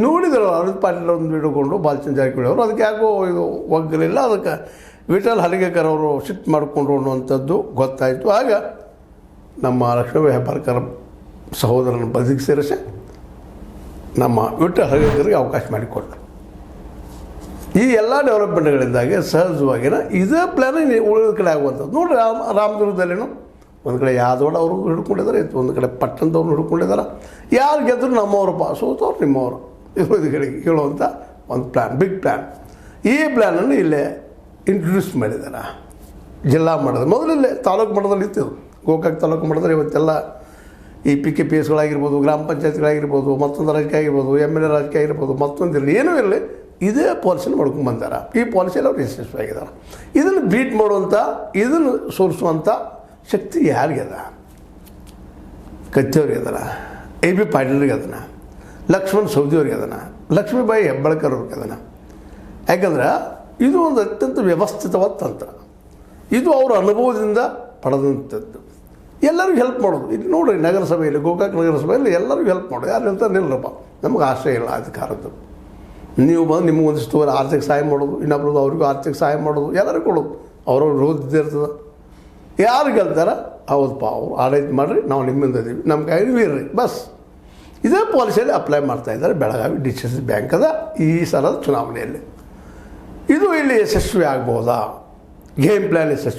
ನೋಡಿದ್ರು ಅರವಿಂದ್ ಪಾಟೀಲ್ ಒಂದು ಹಿಡ್ಕೊಂಡು ಬಾಲಚಂದ್ರ ಜಾರಕಿಹೊಳಿ ಅವರು ಅದಕ್ಕೆ ಯಾಕೋ ಇದು ಒಗ್ಗಲಿಲ್ಲ. ಅದಕ್ಕೆ ವಿಠಲ್ ಹಲಿಗೇಕರ್ ಅವರು ಶಿಫ್ಟ್ ಮಾಡಿಕೊಂಡ್ರು ಅನ್ನುವಂಥದ್ದು ಗೊತ್ತಾಯಿತು. ಆಗ ನಮ್ಮ ಲಕ್ಷ್ಮೀ ಹೆಬ್ಬಾಳ್ಕರ್ ಸಹೋದರನ ಬದಿಗೆ ಸೇರಿಸಿ ನಮ್ಮ ವಿಠಲ್ ಹಲಿಗೇಕರ್ಗೆ ಅವಕಾಶ ಮಾಡಿಕೊಟ್ರು. ಈ ಎಲ್ಲ ಡೆವಲಪ್ಮೆಂಟ್ಗಳಿಂದಾಗಿ ಸಹಜವಾಗಿನ ಇದೇ ಪ್ಲ್ಯಾನ್ ಉಳಿದ ಕಡೆ ಆಗುವಂಥದ್ದು. ನೋಡಿರಿ ರಾಮದುರ್ಗದಲ್ಲಿನೂ ಒಂದು ಕಡೆ ಯಾದವಾಡ ಅವರು ಹಿಡ್ಕೊಂಡಿದ್ದಾರೆ, ಒಂದು ಕಡೆ ಪಟ್ಟಣದವ್ರು ಹಿಡ್ಕೊಂಡಿದ್ದಾರೆ. ಯಾರು ಗೆದ್ದರು ನಮ್ಮವ್ರಪ್ಪ, ಸೋತವ್ರು ನಿಮ್ಮವರು ಇರೋದು ಹೇಳುವಂಥ ಒಂದು ಪ್ಲ್ಯಾನ್, ಬಿಗ್ ಪ್ಲ್ಯಾನ್. ಈ ಪ್ಲ್ಯಾನನ್ನು ಇಲ್ಲೇ ಇಂಟ್ರೊಡ್ಯೂಸ್ ಮಾಡಿದ್ದಾರೆ ಜಿಲ್ಲಾ ಮಟ್ಟದ. ಮೊದಲಿಲ್ಲೇ ತಾಲೂಕು ಮಟ್ಟದಲ್ಲಿ ಇತ್ತು. ಗೋಕಾಕ್ ತಾಲೂಕು ಮಟ್ಟದಲ್ಲಿ ಇವತ್ತೆಲ್ಲ ಈ PKPSಗಳಾಗಿರ್ಬೋದು, ಗ್ರಾಮ ಪಂಚಾಯತ್ಗಳಾಗಿರ್ಬೋದು, ಮತ್ತೊಂದು ರಾಜಕೀಯ ಆಗಿರ್ಬೋದು, MLA ರಾಜಕೀಯ ಆಗಿರ್ಬೋದು, ಮತ್ತೊಂದಿರಲಿ ಏನೂ ಇರಲಿ, ಇದೇ ಪಾಲಿಸಿನ ಮಾಡ್ಕೊಂಡು ಬಂದಾರ. ಈ ಪಾಲಿಸಿಯಲ್ಲಿ ಅವ್ರು ಯಶಸ್ವಿಯಾಗಿದ್ದಾರೆ. ಇದನ್ನು ಬೀಟ್ ಮಾಡುವಂಥ, ಇದನ್ನು ಸೋಲಿಸುವಂಥ ಶಕ್ತಿ ಯಾರಿಗದ? ಕತ್ತಿಯವ್ರಿಗೆ ಅದನ, AB ಪಾಟೀಲ್ರಿಗೆ ಅದನ, ಲಕ್ಷ್ಮಣ್ ಸವದಿಯವ್ರಿಗೆ ಅದನ, ಲಕ್ಷ್ಮೀಬಾಯಿ ಹೆಬ್ಬಾಳ್ಕರ್ ಅವ್ರಿಗೆ ಅದನ. ಯಾಕಂದ್ರೆ ಇದು ಒಂದು ಅತ್ಯಂತ ವ್ಯವಸ್ಥಿತವಾದ ತಂತ್ರ. ಇದು ಅವರ ಅನುಭವದಿಂದ ಪಡೆದಂಥದ್ದು. ಎಲ್ಲರಿಗೂ ಹೆಲ್ಪ್ ಮಾಡೋದು. ಇಲ್ಲಿ ನೋಡಿರಿ, ನಗರಸಭೆಯಲ್ಲಿ, ಗೋಕಾಕ್ ನಗರಸಭೆಯಲ್ಲಿ ಎಲ್ಲರಿಗೂ ಹೆಲ್ಪ್ ಮಾಡೋದು. ಯಾರು ಹೇಳ್ತಾರೆ ನಿಲ್ಲರಪ್ಪ, ನಮ್ಗೆ ಆಶ್ರಯ ಇಲ್ಲ ಅಧಿಕಾರದ್ದು, ನೀವು ಬಂದು ನಿಮಗೆ ಒಂದಿಷ್ಟು ಆರ್ಥಿಕ ಸಹಾಯ ಮಾಡೋದು, ಇನ್ನೊಬ್ರದ್ದು ಅವ್ರಿಗೂ ಆರ್ಥಿಕ ಸಹಾಯ ಮಾಡೋದು, ಎಲ್ಲರಿಗೂ ಕೊಡೋದು. ಅವ್ರವ್ರು ವಿರೋಧ ಇರ್ತದೆ. ಯಾರು ಗೆಲ್ತಾರೆ ಹೌದಪ್ಪ, ಅವ್ರು ಆಡಳಿತ ಮಾಡಿರಿ, ನಾವು ನಿಮ್ಮಿಂದ ಇದ್ದೀವಿ, ನಮ್ಮ ಕೈಗೂ ಇರ್ರಿ, ಬಸ್. ಇದೇ ಪಾಲಿಸಿಯಲ್ಲಿ ಅಪ್ಲೈ ಮಾಡ್ತಾಯಿದ್ದಾರೆ ಬೆಳಗಾವಿ DCC ಬ್ಯಾಂಕದ ಈ ಸಲದ ಚುನಾವಣೆಯಲ್ಲಿ. ಇದು ಇಲ್ಲಿ ಯಶಸ್ವಿ ಆಗ್ಬೋದಾ? ಗೇಮ್ ಪ್ಲ್ಯಾನ್ ಯಶಸ್ವಿ